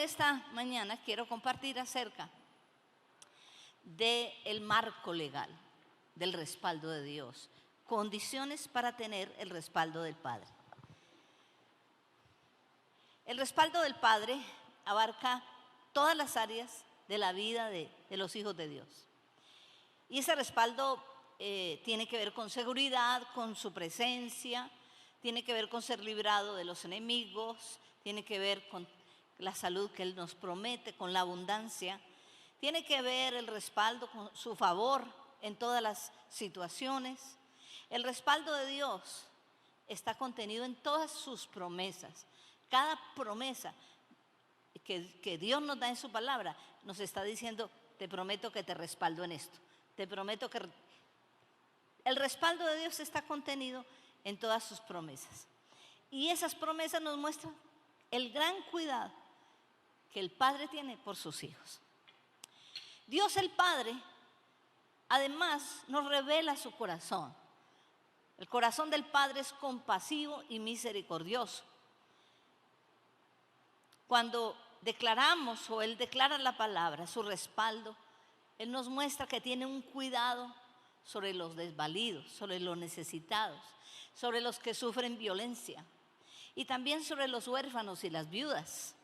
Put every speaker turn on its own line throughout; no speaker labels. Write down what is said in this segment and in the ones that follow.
en esta mañana quiero compartir acerca del marco legal, del respaldo de Dios, condiciones para tener el respaldo del Padre. El respaldo del Padre abarca todas las áreas de la vida de los hijos de Dios. Y ese respaldo tiene que ver con seguridad, con su presencia, tiene que ver con ser librado de los enemigos, tiene que ver con la salud que Él nos promete, con la abundancia, tiene que ver el respaldo con su favor en todas las situaciones. El respaldo de Dios está contenido en todas sus promesas. Cada promesa que Dios nos da en su palabra nos está diciendo: te prometo que te respaldo en esto, te prometo que... El respaldo de Dios está contenido en todas sus promesas. Y esas promesas nos muestran el gran cuidado que el Padre tiene por sus hijos. Dios el Padre, además, nos revela su corazón. El corazón del Padre es compasivo y misericordioso. Cuando declaramos o Él declara la palabra, su respaldo, Él nos muestra que tiene un cuidado sobre los desvalidos, sobre los necesitados, sobre los que sufren violencia y también sobre los huérfanos y las viudas.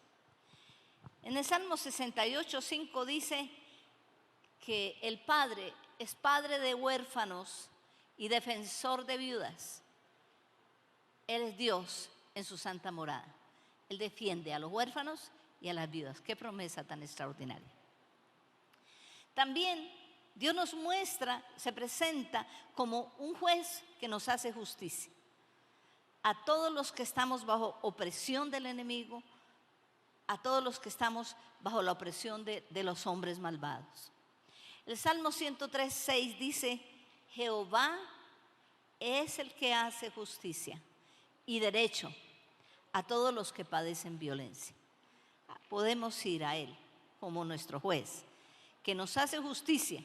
En el Salmo 68:5 dice que el Padre es padre de huérfanos y defensor de viudas. Él es Dios en su santa morada. Él defiende a los huérfanos y a las viudas. Qué promesa tan extraordinaria. También Dios nos muestra, se presenta como un juez que nos hace justicia a todos los que estamos bajo opresión del enemigo, a todos los que estamos bajo la opresión de los hombres malvados. El Salmo 103:6 dice: Jehová es el que hace justicia y derecho a todos los que padecen violencia. Podemos ir a Él como nuestro juez, que nos hace justicia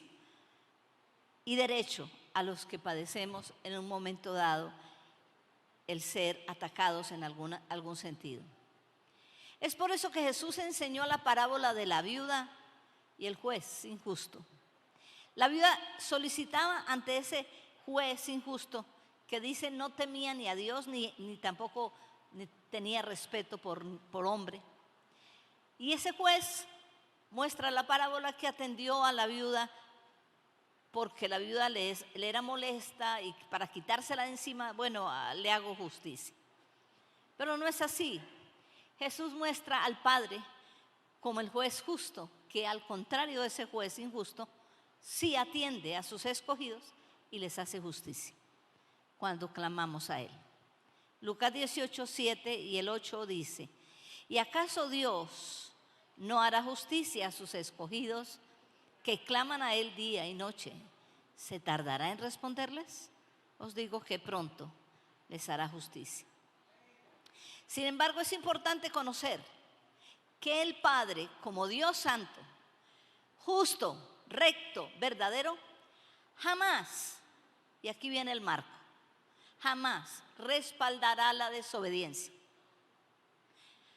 y derecho a los que padecemos en un momento dado el ser atacados en algún sentido. Es por eso que Jesús enseñó la parábola de la viuda y el juez injusto. La viuda solicitaba ante ese juez injusto, que dice no temía ni a Dios ni tampoco tenía respeto por hombre. Y ese juez muestra la parábola que atendió a la viuda porque la viuda le era molesta y para quitársela de encima, bueno, le hago justicia. Pero no es así. Jesús muestra al Padre como el juez justo, que al contrario de ese juez injusto, sí atiende a sus escogidos y les hace justicia cuando clamamos a Él. Lucas 18:7 y el 8 dice: ¿Y acaso Dios no hará justicia a sus escogidos que claman a Él día y noche? ¿Se tardará en responderles? Os digo que pronto les hará justicia. Sin embargo, es importante conocer que el Padre, como Dios santo, justo, recto, verdadero, jamás, y aquí viene el marco, jamás respaldará la desobediencia,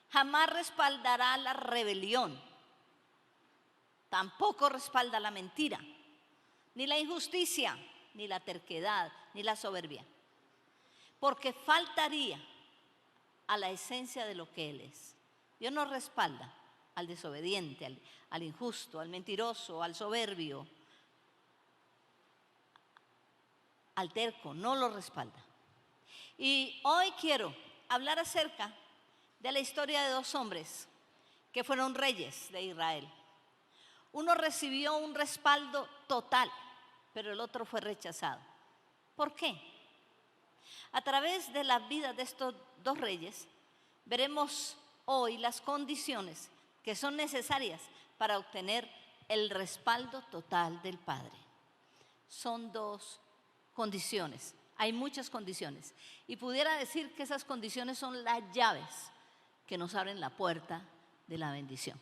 jamás respaldará la rebelión, tampoco respalda la mentira, ni la injusticia, ni la terquedad, ni la soberbia, porque faltaría a la esencia de lo que Él es. Dios no respalda al desobediente, al injusto, al mentiroso, al soberbio, al terco, no lo respalda. Y hoy quiero hablar acerca de la historia de dos hombres que fueron reyes de Israel. Uno recibió un respaldo total, pero el otro fue rechazado. ¿Por qué? A través de la vida de estos dos reyes, veremos hoy las condiciones que son necesarias para obtener el respaldo total del Padre. Son dos condiciones, hay muchas condiciones, y pudiera decir que esas condiciones son las llaves que nos abren la puerta de la bendición.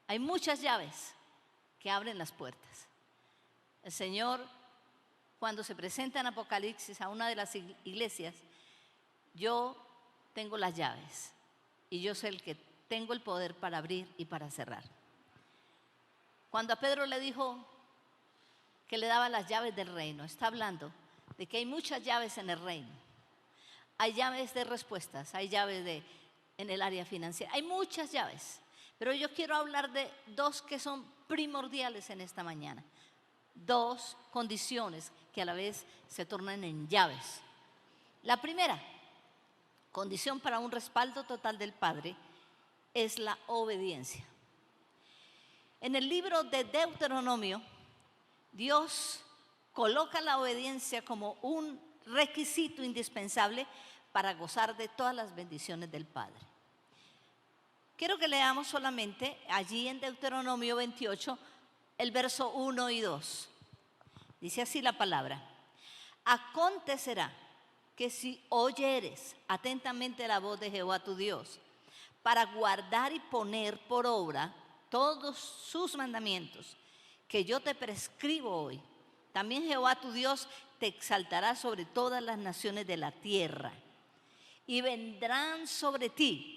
Hay muchas llaves que abren las puertas. El Señor, cuando se presenta en Apocalipsis a una de las iglesias, yo tengo las llaves y yo soy el que tengo el poder para abrir y para cerrar. Cuando a Pedro le dijo que le daba las llaves del reino, está hablando de que hay muchas llaves en el reino. Hay llaves de respuestas, hay llaves en el área financiera, hay muchas llaves. Pero yo quiero hablar de dos que son primordiales en esta mañana. Dos condiciones que a la vez se tornan en llaves. La primera condición para un respaldo total del Padre es la obediencia. En el libro de Deuteronomio, Dios coloca la obediencia como un requisito indispensable para gozar de todas las bendiciones del Padre. Quiero que leamos solamente allí en Deuteronomio 28, el verso 1 y 2. Dice así la palabra: acontecerá que si oyeres atentamente la voz de Jehová tu Dios, para guardar y poner por obra todos sus mandamientos que yo te prescribo hoy, también Jehová tu Dios te exaltará sobre todas las naciones de la tierra, y vendrán sobre ti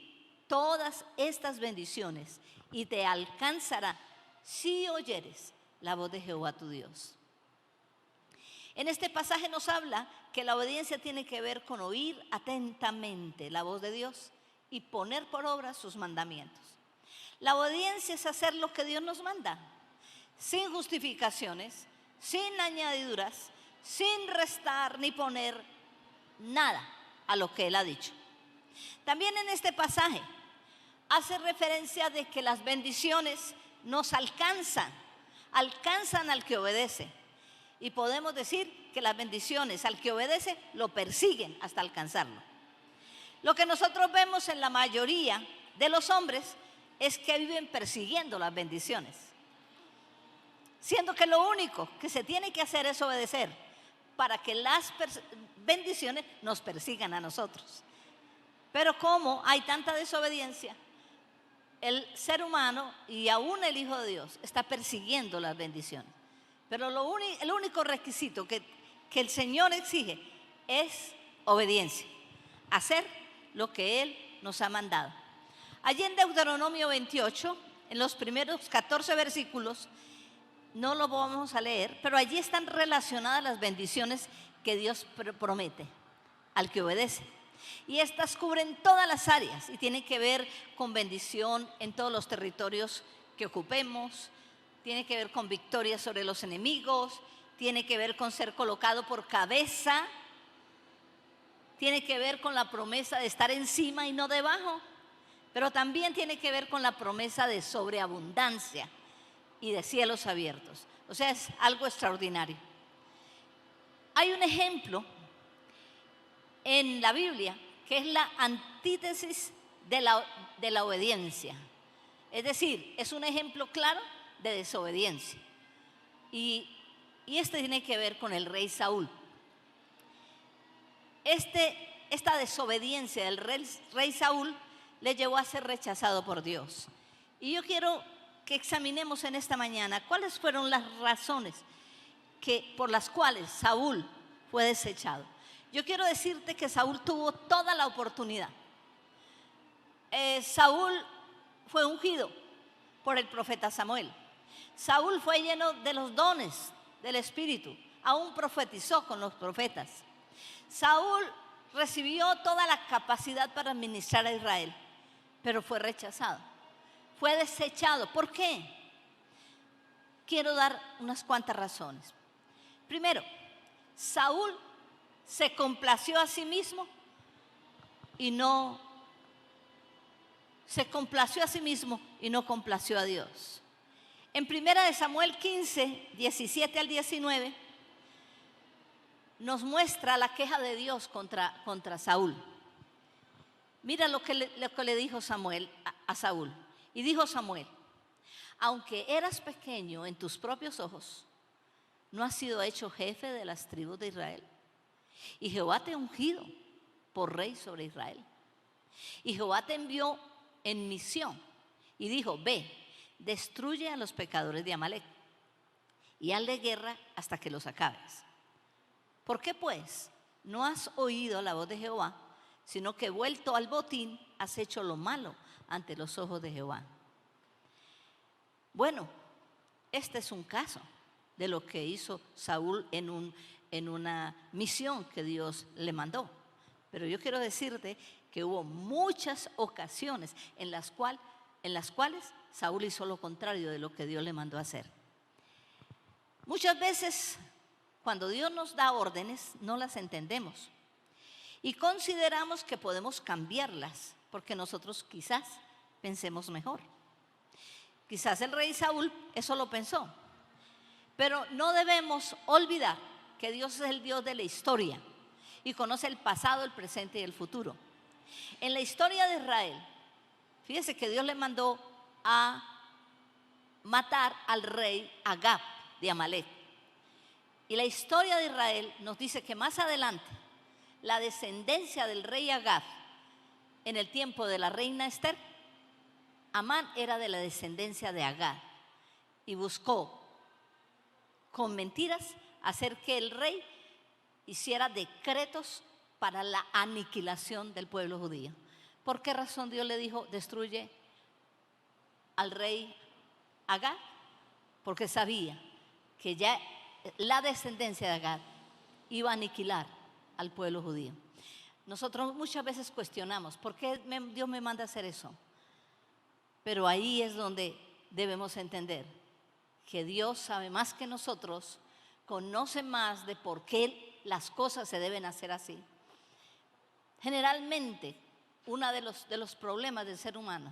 todas estas bendiciones, y te alcanzará si oyeres la voz de Jehová tu Dios. En este pasaje nos habla que la obediencia tiene que ver con oír atentamente la voz de Dios y poner por obra sus mandamientos. La obediencia es hacer lo que Dios nos manda, sin justificaciones, sin añadiduras, sin restar ni poner nada a lo que Él ha dicho. También en este pasaje hace referencia de que las bendiciones nos alcanzan al que obedece. Y podemos decir que las bendiciones al que obedece lo persiguen hasta alcanzarlo. Lo que nosotros vemos en la mayoría de los hombres es que viven persiguiendo las bendiciones, siendo que lo único que se tiene que hacer es obedecer para que las bendiciones nos persigan a nosotros. Pero como hay tanta desobediencia, el ser humano y aún el Hijo de Dios está persiguiendo las bendiciones. Pero el único requisito que el Señor exige es obediencia, hacer lo que Él nos ha mandado. Allí en Deuteronomio 28, en los primeros 14 versículos, no lo vamos a leer, pero allí están relacionadas las bendiciones que Dios promete al que obedece. Y estas cubren todas las áreas y tienen que ver con bendición en todos los territorios que ocupemos, tiene que ver con victoria sobre los enemigos, tiene que ver con ser colocado por cabeza, tiene que ver con la promesa de estar encima y no debajo, pero también tiene que ver con la promesa de sobreabundancia y de cielos abiertos. O sea, es algo extraordinario. Hay un ejemplo en la Biblia que es la antítesis de la obediencia. Es decir, es un ejemplo claro de desobediencia. Y este tiene que ver con el rey Saúl. Esta desobediencia del rey Saúl le llevó a ser rechazado por Dios. Y yo quiero que examinemos en esta mañana cuáles fueron las razones por las cuales Saúl fue desechado. Yo quiero decirte que Saúl tuvo toda la oportunidad. Saúl fue ungido por el profeta Samuel. Saúl fue lleno de los dones del Espíritu, aún profetizó con los profetas. Saúl recibió toda la capacidad para administrar a Israel, pero fue rechazado, fue desechado. ¿Por qué? Quiero dar unas cuantas razones. Primero, Saúl se complació a sí mismo y no complació a Dios. En 1 Samuel 15, 17 al 19, nos muestra la queja de Dios contra Saúl. Mira lo que le dijo Samuel a Saúl. Y dijo Samuel: aunque eras pequeño en tus propios ojos, ¿no has sido hecho jefe de las tribus de Israel? Y Jehová te ha ungido por rey sobre Israel. Y Jehová te envió en misión y dijo: ve, destruye a los pecadores de Amalec y hazle guerra hasta que los acabes. ¿Por qué pues no has oído la voz de Jehová, sino que vuelto al botín has hecho lo malo ante los ojos de Jehová. Bueno, este es un caso de lo que hizo Saúl en una misión que Dios le mandó. Pero yo quiero decirte que hubo muchas ocasiones en las cuales Saúl hizo lo contrario de lo que Dios le mandó a hacer. Muchas veces, cuando Dios nos da órdenes, no las entendemos y consideramos que podemos cambiarlas porque nosotros quizás pensemos mejor. Quizás el rey Saúl eso lo pensó, pero no debemos olvidar que Dios es el Dios de la historia y conoce el pasado, el presente y el futuro. En la historia de Israel, fíjese que Dios le mandó a matar al rey Agag de Amalek. Y la historia de Israel nos dice que más adelante la descendencia del rey Agag, en el tiempo de la reina Esther, Amán era de la descendencia de Agag y buscó con mentiras hacer que el rey hiciera decretos para la aniquilación del pueblo judío. ¿Por qué razón Dios le dijo destruye al rey Agag? Porque sabía que ya la descendencia de Agag iba a aniquilar al pueblo judío. Nosotros muchas veces cuestionamos ¿por qué Dios me manda a hacer eso? Pero ahí es donde debemos entender que Dios sabe más que nosotros, conoce más de por qué las cosas se deben hacer así. Generalmente, uno de los problemas del ser humano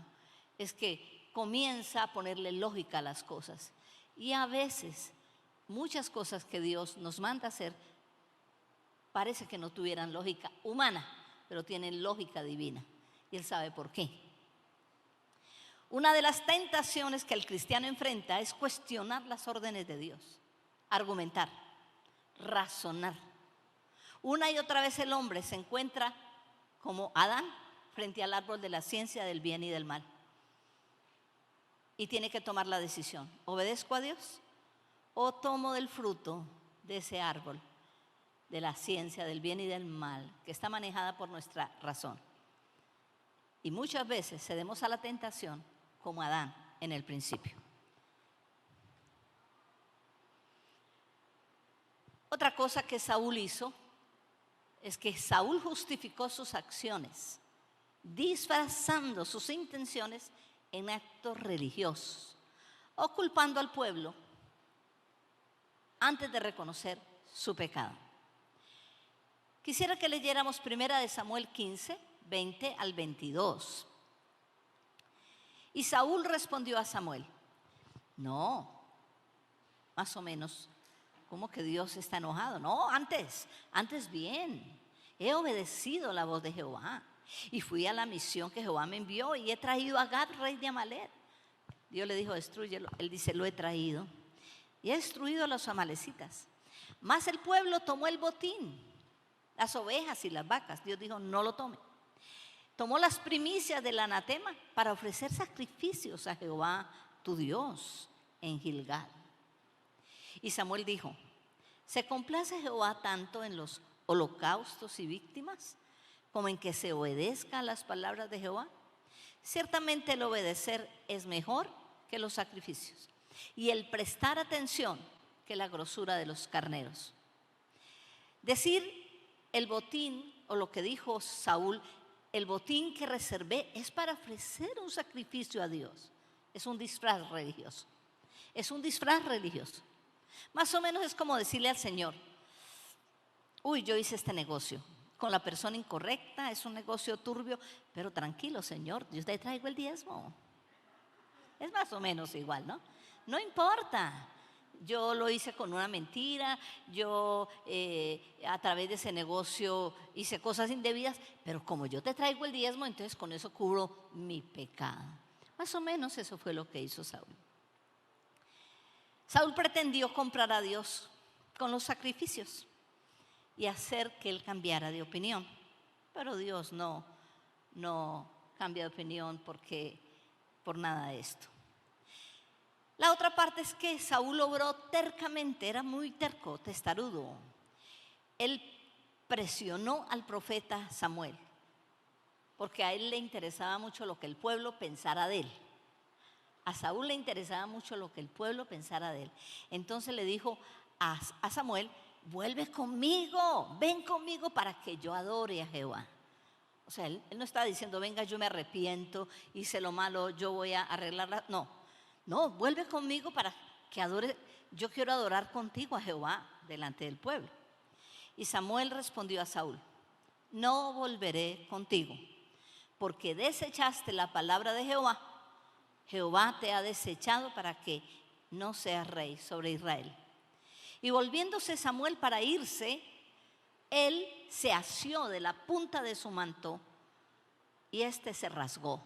es que comienza a ponerle lógica a las cosas. Y a veces, muchas cosas que Dios nos manda a hacer parece que no tuvieran lógica humana, pero tienen lógica divina. Y Él sabe por qué. Una de las tentaciones que el cristiano enfrenta es cuestionar las órdenes de Dios, argumentar, razonar. Una y otra vez el hombre se encuentra como Adán frente al árbol de la ciencia del bien y del mal. Y tiene que tomar la decisión, ¿obedezco a Dios o tomo del fruto de ese árbol de la ciencia del bien y del mal que está manejada por nuestra razón? Y muchas veces cedemos a la tentación como Adán en el principio. Otra cosa que Saúl hizo es que Saúl justificó sus acciones disfrazando sus intenciones en actos religiosos o culpando al pueblo antes de reconocer su pecado. Quisiera que leyéramos 1 Samuel 15, 20 al 22. Y Saúl respondió a Samuel, no, más o menos, ¿cómo que Dios está enojado? No, antes bien, he obedecido la voz de Jehová y fui a la misión que Jehová me envió y he traído a Agag, rey de Amalek. Dios le dijo, destrúyelo. Él dice, lo he traído y he destruido a los amalecitas. Mas el pueblo tomó el botín, las ovejas y las vacas. Dios dijo, no lo tome. Tomó las primicias del anatema para ofrecer sacrificios a Jehová, tu Dios, en Gilgal. Y Samuel dijo, ¿se complace Jehová tanto en los holocaustos y víctimas como en que se obedezca a las palabras de Jehová? Ciertamente el obedecer es mejor que los sacrificios y el prestar atención que la grosura de los carneros. Decir el botín, o lo que dijo Saúl, el botín que reservé es para ofrecer un sacrificio a Dios. Es un disfraz religioso. Es un disfraz religioso. Más o menos es como decirle al Señor, uy, yo hice este negocio con la persona incorrecta, es un negocio turbio, pero tranquilo, Señor, yo te traigo el diezmo. Es más o menos igual, ¿no? No importa. Yo lo hice con una mentira, yo a través de ese negocio hice cosas indebidas, pero como yo te traigo el diezmo, entonces con eso cubro mi pecado. Más o menos eso fue lo que hizo Saúl. Saúl pretendió comprar a Dios con los sacrificios y hacer que él cambiara de opinión, pero Dios no cambia de opinión por nada de esto. La otra parte es que Saúl obró tercamente, era muy terco, testarudo. Él presionó al profeta Samuel porque a él le interesaba mucho lo que el pueblo pensara de él. A Saúl le interesaba mucho lo que el pueblo pensara de él. Entonces le dijo a Samuel: vuelve conmigo, ven conmigo para que yo adore a Jehová. O sea, él no estaba diciendo: venga, yo me arrepiento, hice lo malo, yo voy a arreglarla. No, vuelve conmigo para que adore. Yo quiero adorar contigo a Jehová delante del pueblo. Y Samuel respondió a Saúl: no volveré contigo, porque desechaste la palabra de Jehová. Jehová te ha desechado para que no seas rey sobre Israel. Y volviéndose Samuel para irse, él se asió de la punta de su manto y este se rasgó.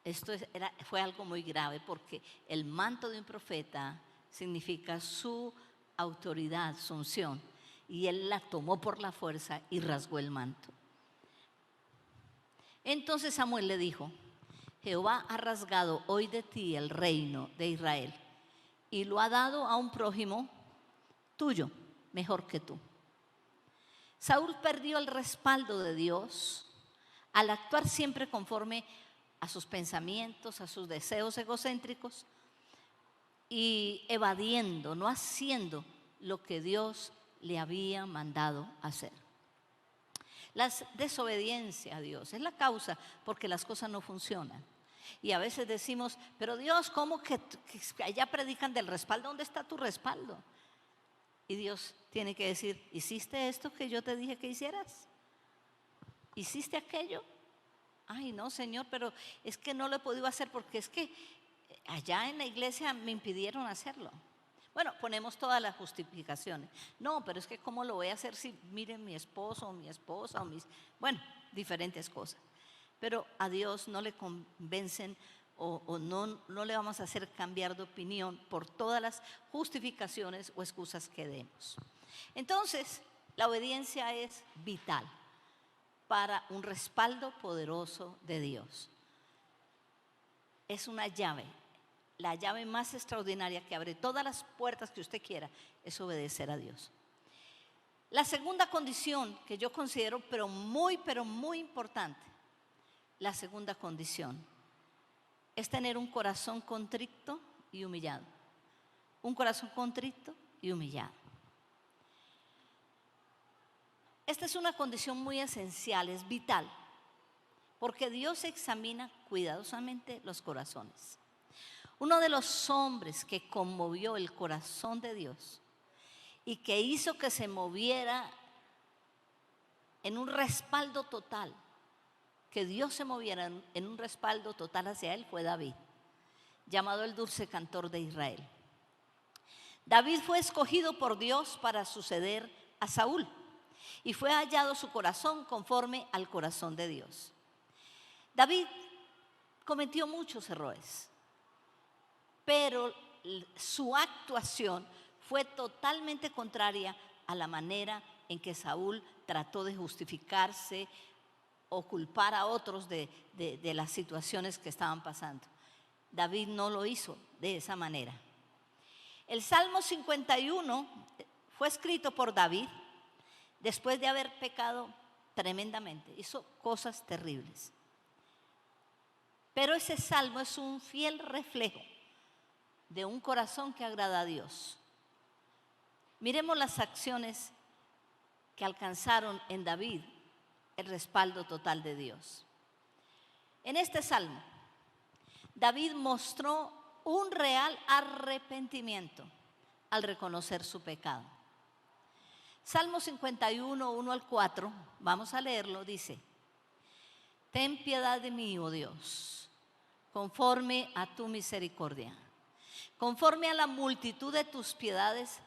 Esto fue algo muy grave, porque el manto de un profeta significa su autoridad, su unción, y él la tomó por la fuerza y rasgó el manto. Entonces Samuel le dijo: Jehová ha rasgado hoy de ti el reino de Israel y lo ha dado a un prójimo tuyo, mejor que tú. Saúl perdió el respaldo de Dios al actuar siempre conforme a sus pensamientos, a sus deseos egocéntricos, y evadiendo, no haciendo lo que Dios le había mandado hacer. La desobediencia a Dios es la causa porque las cosas no funcionan. Y a veces decimos: pero Dios, ¿cómo que allá predican del respaldo? ¿Dónde está tu respaldo? Y Dios tiene que decir: ¿hiciste esto que yo te dije que hicieras? ¿Hiciste aquello? Ay, no, Señor, pero es que no lo he podido hacer porque es que allá en la iglesia me impidieron hacerlo. Bueno, ponemos todas las justificaciones. No, pero es que ¿cómo lo voy a hacer si miren mi esposo o mi esposa o bueno, diferentes cosas? Pero a Dios no le convencen o no le vamos a hacer cambiar de opinión por todas las justificaciones o excusas que demos. Entonces, la obediencia es vital para un respaldo poderoso de Dios. Es una llave. La llave más extraordinaria que abre todas las puertas que usted quiera es obedecer a Dios. La segunda condición que yo considero pero muy importante, la segunda condición es tener un corazón contrito y humillado. Un corazón contrito y humillado. Esta es una condición muy esencial, es vital, porque Dios examina cuidadosamente los corazones. Uno de los hombres que conmovió el corazón de Dios y que hizo que se moviera en un respaldo total, que Dios se moviera en un respaldo total hacia él, fue David, llamado el dulce cantor de Israel. David fue escogido por Dios para suceder a Saúl y fue hallado su corazón conforme al corazón de Dios. David cometió muchos errores, pero su actuación fue totalmente contraria a la manera en que Saúl trató de justificarse o culpar a otros de las situaciones que estaban pasando. David no lo hizo de esa manera. El Salmo 51 fue escrito por David después de haber pecado tremendamente, hizo cosas terribles. Pero ese salmo es un fiel reflejo de un corazón que agrada a Dios. Miremos las acciones que alcanzaron en David el respaldo total de Dios. En este salmo, David mostró un real arrepentimiento al reconocer su pecado. Salmo 51, 1 al 4, vamos a leerlo, dice: ten piedad de mí, oh Dios, conforme a tu misericordia. Conforme a la multitud de tus piedades,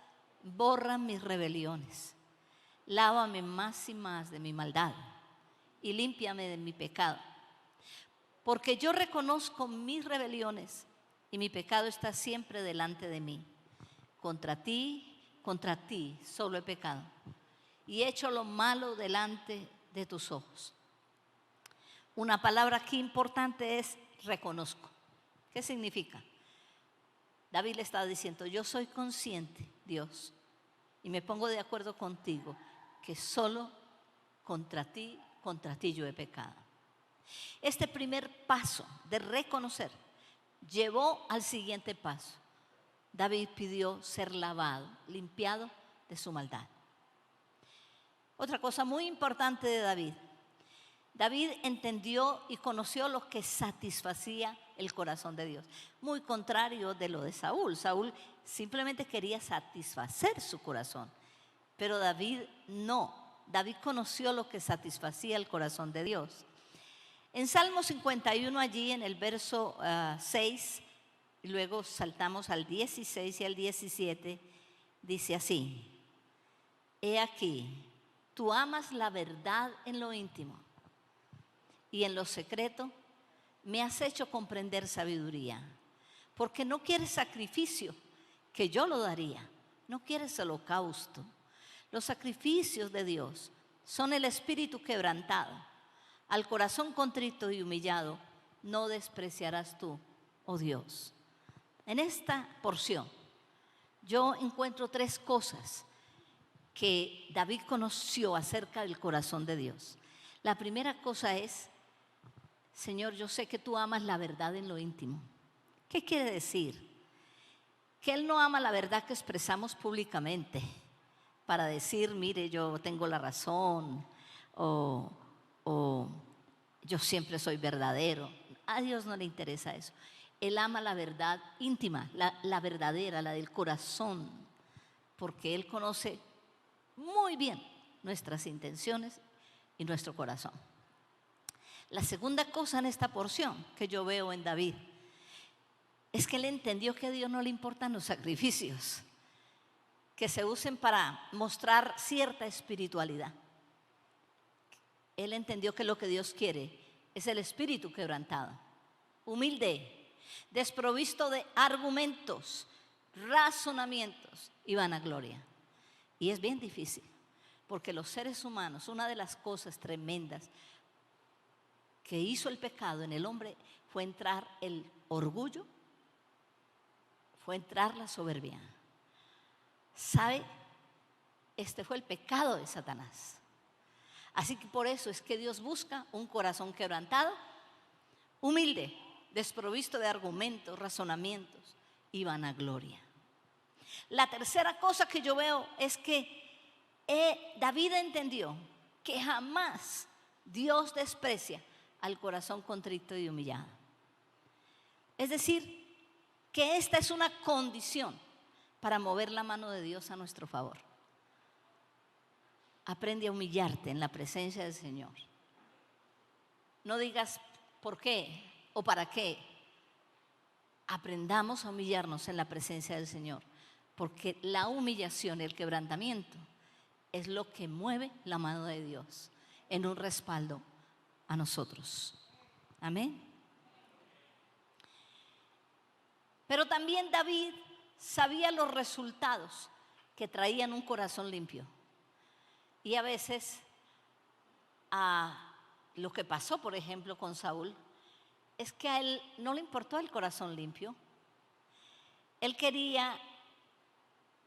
borra mis rebeliones. Lávame más y más de mi maldad y límpiame de mi pecado. Porque yo reconozco mis rebeliones y mi pecado está siempre delante de mí. Contra ti solo he pecado y he hecho lo malo delante de tus ojos. Una palabra aquí importante es reconozco. ¿Qué significa? David le estaba diciendo: yo soy consciente, Dios, y me pongo de acuerdo contigo, que solo contra ti contra ti yo he pecado. Este primer paso de reconocer llevó al siguiente paso. David pidió ser lavado, limpiado de su maldad. Otra cosa muy importante de David. David entendió y conoció lo que satisfacía el corazón de Dios. Muy contrario de lo de Saúl. Saúl simplemente quería satisfacer su corazón. Pero David no. David conoció lo que satisfacía el corazón de Dios. En Salmo 51, allí en el verso 6, y luego saltamos al 16 y al 17, dice así: He aquí, tú amas la verdad en lo íntimo, y en lo secreto me has hecho comprender sabiduría, porque no quieres sacrificio, que yo lo daría, no quieres holocausto. Los sacrificios de Dios son el espíritu quebrantado. Al corazón contrito y humillado no despreciarás tú, oh Dios. En esta porción yo encuentro tres cosas que David conoció acerca del corazón de Dios. La primera cosa es: Señor, yo sé que tú amas la verdad en lo íntimo. ¿Qué quiere decir? Que Él no ama la verdad que expresamos públicamente para decir, mire, yo tengo la razón, o yo siempre soy verdadero. A Dios no le interesa eso. Él ama la verdad íntima, la verdadera, la del corazón, porque Él conoce muy bien nuestras intenciones y nuestro corazón. La segunda cosa en esta porción que yo veo en David es que él entendió que a Dios no le importan los sacrificios que se usen para mostrar cierta espiritualidad. Él entendió que lo que Dios quiere es el espíritu quebrantado, humilde, desprovisto de argumentos, razonamientos y vanagloria. Y es bien difícil, porque los seres humanos, una de las cosas tremendas que hizo el pecado en el hombre fue entrar el orgullo, fue entrar la soberbia. ¿Sabe? Este fue el pecado de Satanás. Así que por eso es que Dios busca un corazón quebrantado, humilde, desprovisto de argumentos, razonamientos y vanagloria. La tercera cosa que yo veo es que David entendió que jamás Dios desprecia al corazón contrito y humillado. Es decir, que esta es una condición para mover la mano de Dios a nuestro favor. Aprende a humillarte en la presencia del Señor. No digas por qué o para qué. Aprendamos a humillarnos en la presencia del Señor, porque la humillación y el quebrantamiento es lo que mueve la mano de Dios en un respaldo a nosotros. Amén. Pero también David sabía los resultados que traían un corazón limpio. Y a veces lo que pasó, por ejemplo, con Saúl, es que a él no le importó el corazón limpio. Él quería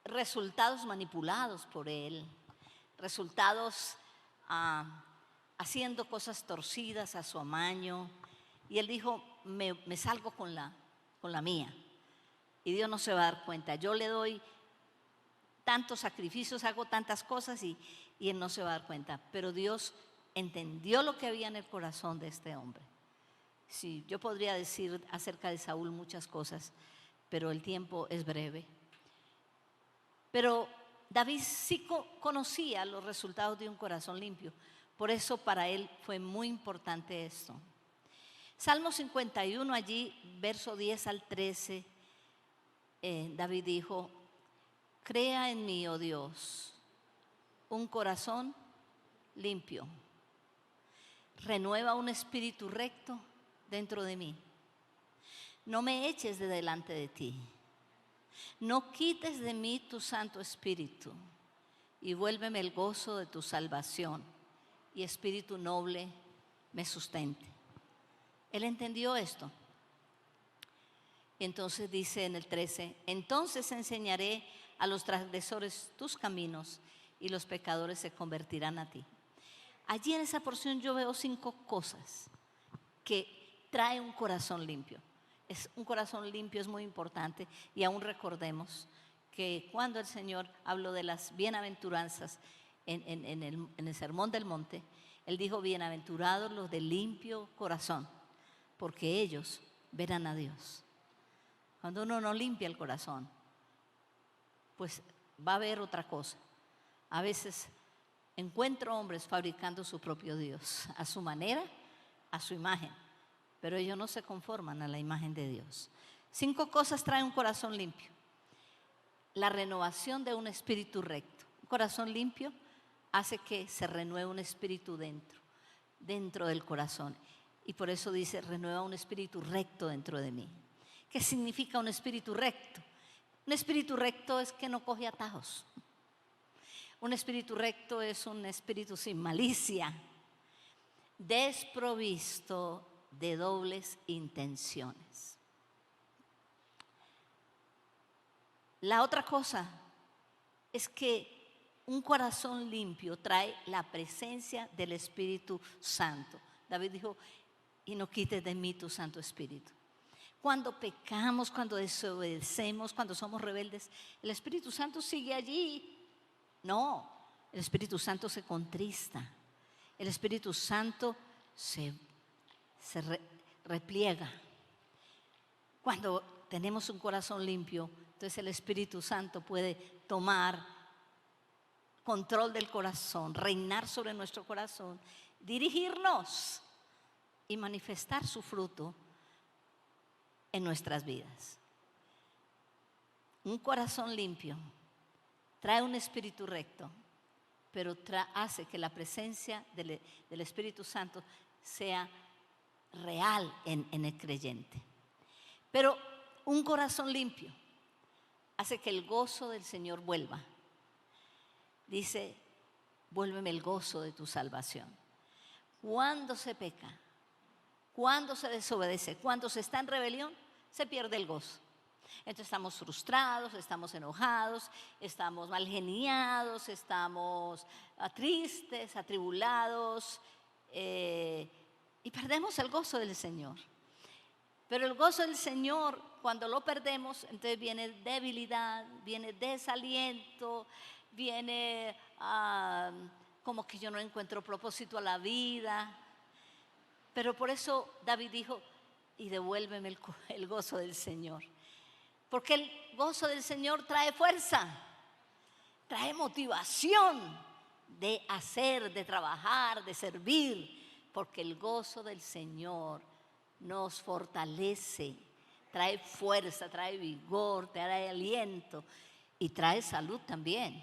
resultados manipulados por él, resultados haciendo cosas torcidas a su amaño. Y él dijo, me salgo con la mía. Y Dios no se va a dar cuenta. Yo le doy tantos sacrificios, hago tantas cosas y Él no se va a dar cuenta. Pero Dios entendió lo que había en el corazón de este hombre. Sí, yo podría decir acerca de Saúl muchas cosas, pero el tiempo es breve. Pero David sí conocía los resultados de un corazón limpio. Por eso para él fue muy importante esto. Salmo 51, allí, verso 10 al 13, David dijo, crea en mí, oh Dios, un corazón limpio. Renueva un espíritu recto dentro de mí. No me eches de delante de ti. No quites de mí tu Santo Espíritu y vuélveme el gozo de tu salvación y espíritu noble me sustente. Él entendió esto. Y entonces dice en el 13, entonces enseñaré a los transgresores tus caminos y los pecadores se convertirán a ti. Allí en esa porción yo veo 5 cosas que trae un corazón limpio. Un corazón limpio es muy importante, y aún recordemos que cuando el Señor habló de las bienaventuranzas en el Sermón del Monte, Él dijo: bienaventurados los de limpio corazón, porque ellos verán a Dios. Cuando uno no limpia el corazón, pues va a haber otra cosa. A veces encuentro hombres fabricando su propio Dios, a su manera, a su imagen, pero ellos no se conforman a la imagen de Dios. 5 cosas trae un corazón limpio. La renovación de un espíritu recto. Un corazón limpio hace que se renueve un espíritu dentro del corazón. Y por eso dice: renueva un espíritu recto dentro de mí. ¿Qué significa un espíritu recto? Un espíritu recto es que no coge atajos. Un espíritu recto es un espíritu sin malicia, desprovisto de dobles intenciones. La otra cosa es que un corazón limpio trae la presencia del Espíritu Santo. David dijo: y no quites de mí tu Santo Espíritu. Cuando pecamos, cuando desobedecemos, cuando somos rebeldes, ¿el Espíritu Santo sigue allí? No, el Espíritu Santo se contrista. El Espíritu Santo se repliega. Cuando tenemos un corazón limpio, entonces el Espíritu Santo puede tomar control del corazón, reinar sobre nuestro corazón, dirigirnos y manifestar su fruto en nuestras vidas. Un corazón limpio trae un espíritu recto, pero hace que la presencia del Espíritu Santo sea real en el creyente. Pero un corazón limpio hace que el gozo del Señor vuelva. Dice: vuélveme el gozo de tu salvación. Cuando se peca, cuando se desobedece, cuando se está en rebelión, se pierde el gozo. Entonces estamos frustrados, estamos enojados, estamos malgeniados, estamos tristes, atribulados, y perdemos el gozo del Señor. Pero el gozo del Señor, cuando lo perdemos, entonces viene debilidad, viene desaliento, viene como que yo no encuentro propósito a la vida. Pero por eso David dijo: y devuélveme el gozo del Señor. Porque el gozo del Señor trae fuerza, trae motivación de hacer, de trabajar, de servir. Porque el gozo del Señor nos fortalece, trae fuerza, trae vigor, trae aliento y trae salud también.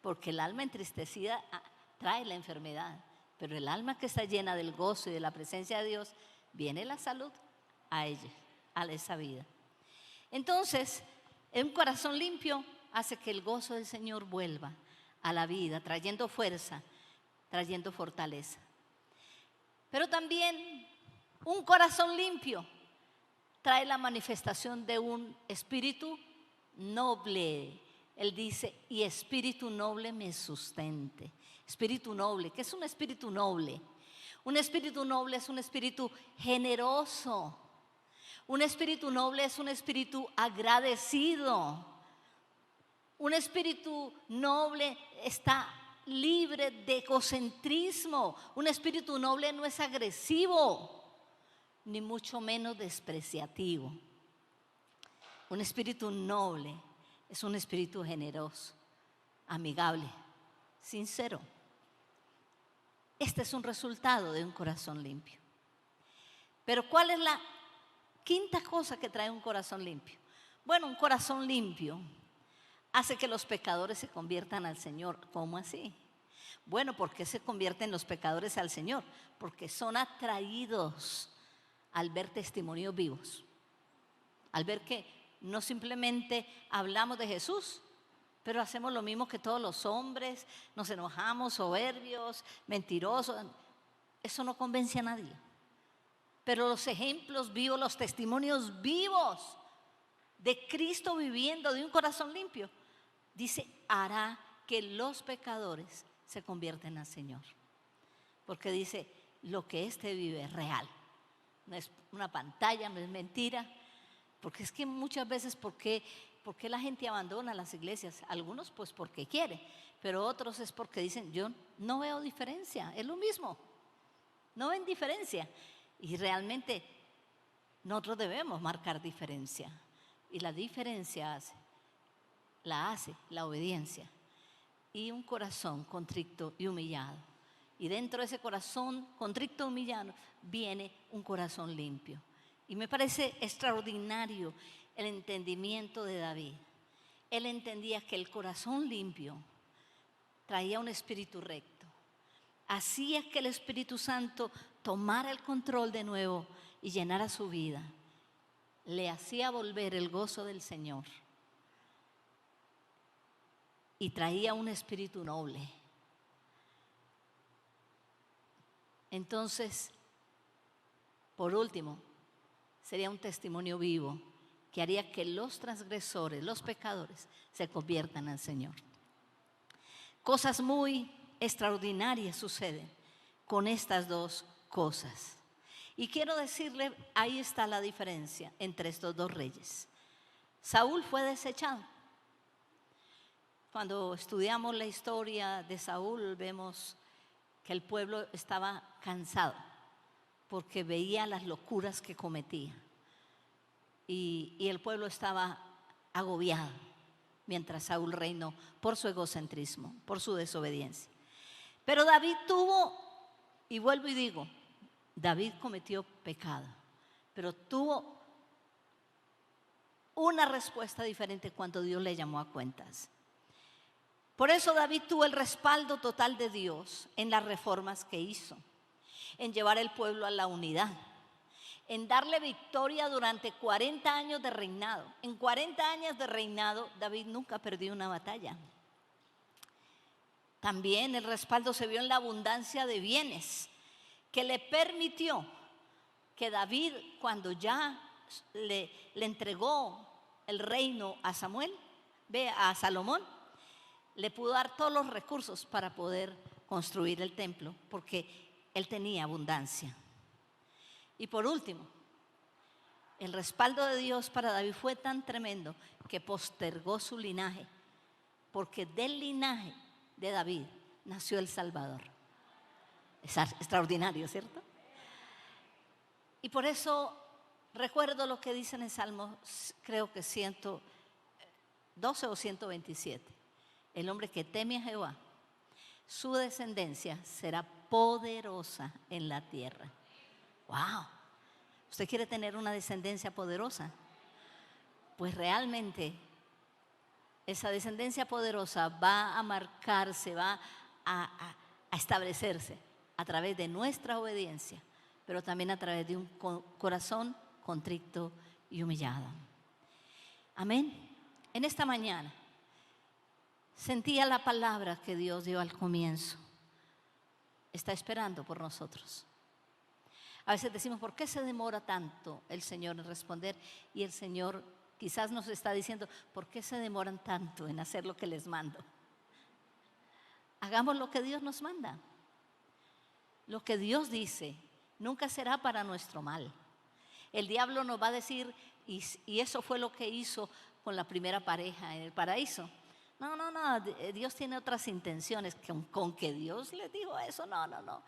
Porque el alma entristecida trae la enfermedad, pero el alma que está llena del gozo y de la presencia de Dios, viene la salud a ella, a esa vida. Entonces, un corazón limpio hace que el gozo del Señor vuelva a la vida, trayendo fuerza, trayendo fortaleza. Pero también un corazón limpio trae la manifestación de un espíritu noble. Él dice: y espíritu noble me sustente. Espíritu noble, ¿qué es un espíritu noble? Un espíritu noble es un espíritu generoso. Un espíritu noble es un espíritu agradecido. Un espíritu noble está libre de egocentrismo. Un espíritu noble no es agresivo, ni mucho menos despreciativo. Un espíritu noble es un espíritu generoso, amigable, sincero. Este es un resultado de un corazón limpio. Pero ¿cuál es la quinta cosa que trae un corazón limpio? Bueno, un corazón limpio hace que los pecadores se conviertan al Señor. ¿Cómo así? Bueno, ¿por qué se convierten los pecadores al Señor? Porque son atraídos al ver testimonios vivos, al ver que no simplemente hablamos de Jesús, pero hacemos lo mismo que todos los hombres, nos enojamos, soberbios, mentirosos. Eso no convence a nadie. Pero los ejemplos vivos, los testimonios vivos de Cristo viviendo, de un corazón limpio, dice, hará que los pecadores se convierten al Señor. porque dice, lo que éste vive es real. No es una pantalla, no es mentira. Porque es que muchas veces, ¿por qué la gente abandona las iglesias? Algunos pues porque quiere, pero otros es porque dicen, yo no veo diferencia, es lo mismo. No ven diferencia. Y realmente nosotros debemos marcar diferencia. Y la diferencia la hace la obediencia. Y un corazón contrito y humillado. Y dentro de ese corazón contrito y humillado viene un corazón limpio. Y me parece extraordinario el entendimiento de David. Él entendía que el corazón limpio traía un espíritu recto. Hacía que el Espíritu Santo tomara el control de nuevo y llenara su vida. Le hacía volver el gozo del Señor. Y traía un espíritu noble. Entonces, por último, sería un testimonio vivo que haría que los transgresores, los pecadores, se conviertan al Señor. Cosas muy extraordinarias suceden con estas dos cosas. Y quiero decirle, ahí está la diferencia entre estos dos reyes. Saúl fue desechado. Cuando estudiamos la historia de Saúl, vemos que el pueblo estaba cansado porque veía las locuras que cometía. Y el pueblo estaba agobiado mientras Saúl reinó por su egocentrismo, por su desobediencia. Pero David tuvo, y vuelvo y digo, David cometió pecado, pero tuvo una respuesta diferente cuando Dios le llamó a cuentas. Por eso David tuvo el respaldo total de Dios en las reformas que hizo, en llevar el pueblo a la unidad, en darle victoria durante 40 años de reinado. En 40 años de reinado, David nunca perdió una batalla. También el respaldo se vio en la abundancia de bienes, que le permitió que David, cuando ya le entregó el reino a Salomón, le pudo dar todos los recursos para poder construir el templo, porque él tenía abundancia. Y por último, el respaldo de Dios para David fue tan tremendo que postergó su linaje, porque del linaje de David nació el Salvador. Es extraordinario, ¿cierto? Y por eso recuerdo lo que dice en el Salmo, creo que 112 o 127. El hombre que teme a Jehová, su descendencia será poderosa en la tierra. ¡Wow! ¿Usted quiere tener una descendencia poderosa? Pues realmente esa descendencia poderosa va a marcarse, va a establecerse a través de nuestra obediencia, pero también a través de un corazón contrito y humillado. Amén. En esta mañana sentía la palabra que Dios dio al comienzo. Está esperando por nosotros. A veces decimos, ¿por qué se demora tanto el Señor en responder? Y el Señor quizás nos está diciendo, ¿por qué se demoran tanto en hacer lo que les mando? Hagamos lo que Dios nos manda. Lo que Dios dice nunca será para nuestro mal. El diablo nos va a decir, y eso fue lo que hizo con la primera pareja en el paraíso. No, Dios tiene otras intenciones. Con que Dios les dijo eso, no.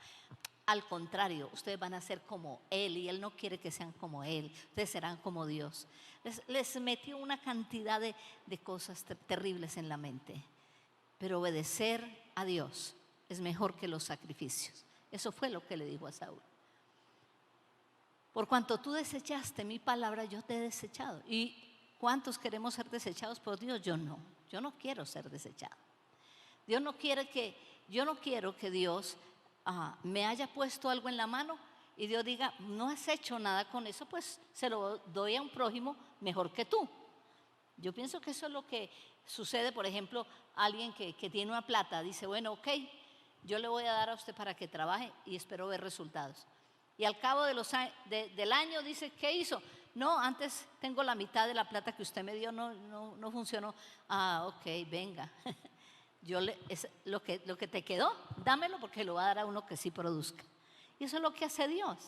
Al contrario, ustedes van a ser como Él y Él no quiere que sean como Él. Ustedes serán como Dios. Les metió una cantidad de cosas terribles en la mente. Pero obedecer a Dios es mejor que los sacrificios. Eso fue lo que le dijo a Saúl. Por cuanto tú desechaste mi palabra, yo te he desechado. ¿Y cuántos queremos ser desechados por Dios? Yo no quiero ser desechado. Yo no quiero que Dios me haya puesto algo en la mano y Dios diga, no has hecho nada con eso, pues se lo doy a un prójimo mejor que tú. Yo pienso que eso es lo que sucede. Por ejemplo, alguien que tiene una plata dice, bueno, ok, yo le voy a dar a usted para que trabaje y espero ver resultados. Y al cabo del año dice, ¿qué hizo? No, antes tengo la mitad de la plata que usted me dio, no funcionó. Ok, venga. lo que te quedó, dámelo porque lo va a dar a uno que sí produzca. Y eso es lo que hace Dios.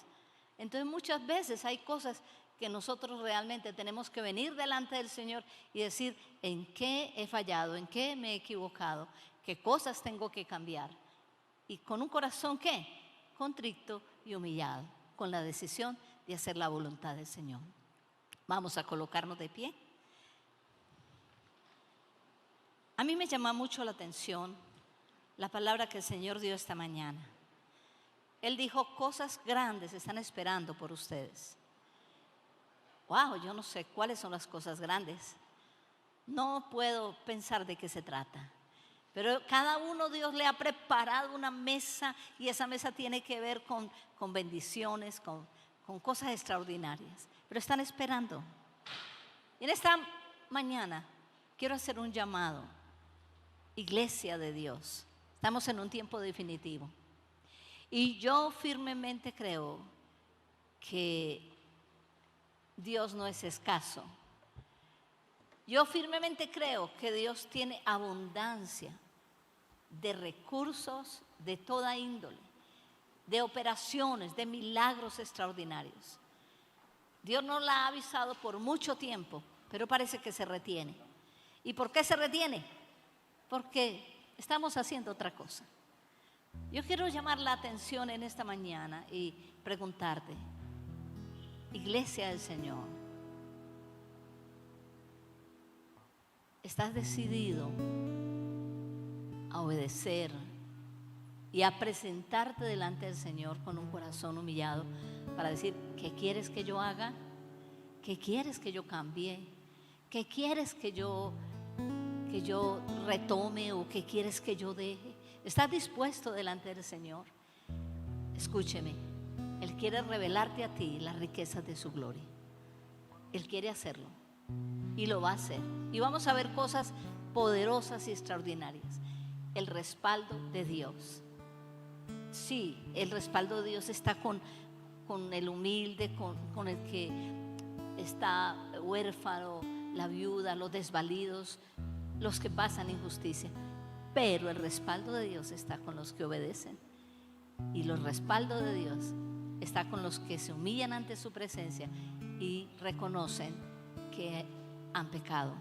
Entonces muchas veces hay cosas que nosotros realmente tenemos que venir delante del Señor y decir en qué he fallado, en qué me he equivocado, qué cosas tengo que cambiar. Y con un corazón ¿qué? Contrito y humillado, con la decisión de hacer la voluntad del Señor. Vamos a colocarnos de pie. A mí me llama mucho la atención la palabra que el Señor dio esta mañana. Él dijo, cosas grandes están esperando por ustedes. Wow, yo no sé cuáles son las cosas grandes. No puedo pensar de qué se trata. Pero cada uno Dios le ha preparado una mesa y esa mesa tiene que ver con bendiciones, con cosas extraordinarias. Pero están esperando. Y en esta mañana quiero hacer un llamado. Iglesia de Dios, estamos en un tiempo definitivo. Y yo firmemente creo que Dios no es escaso. Yo firmemente creo que Dios tiene abundancia de recursos de toda índole, de operaciones, de milagros extraordinarios. Dios nos la ha avisado por mucho tiempo, pero parece que se retiene. ¿Y por qué se retiene? Porque estamos haciendo otra cosa. Yo quiero llamar la atención en esta mañana y preguntarte, Iglesia del Señor, ¿estás decidido a obedecer y a presentarte delante del Señor con un corazón humillado para decir, ¿qué quieres que yo haga? ¿Qué quieres que yo cambie? ¿Qué quieres que yo retome o qué quieres que yo deje? ¿Estás dispuesto delante del Señor? Escúcheme, Él quiere revelarte a ti las riquezas de su gloria. Él quiere hacerlo y lo va a hacer. Y vamos a ver cosas poderosas y extraordinarias. El respaldo de Dios. Sí, el respaldo de Dios está con el humilde, con el que está huérfano, la viuda, los desvalidos, los que pasan injusticia. Pero el respaldo de Dios está con los que obedecen. Y el respaldo de Dios está con los que se humillan ante su presencia y reconocen que han pecado.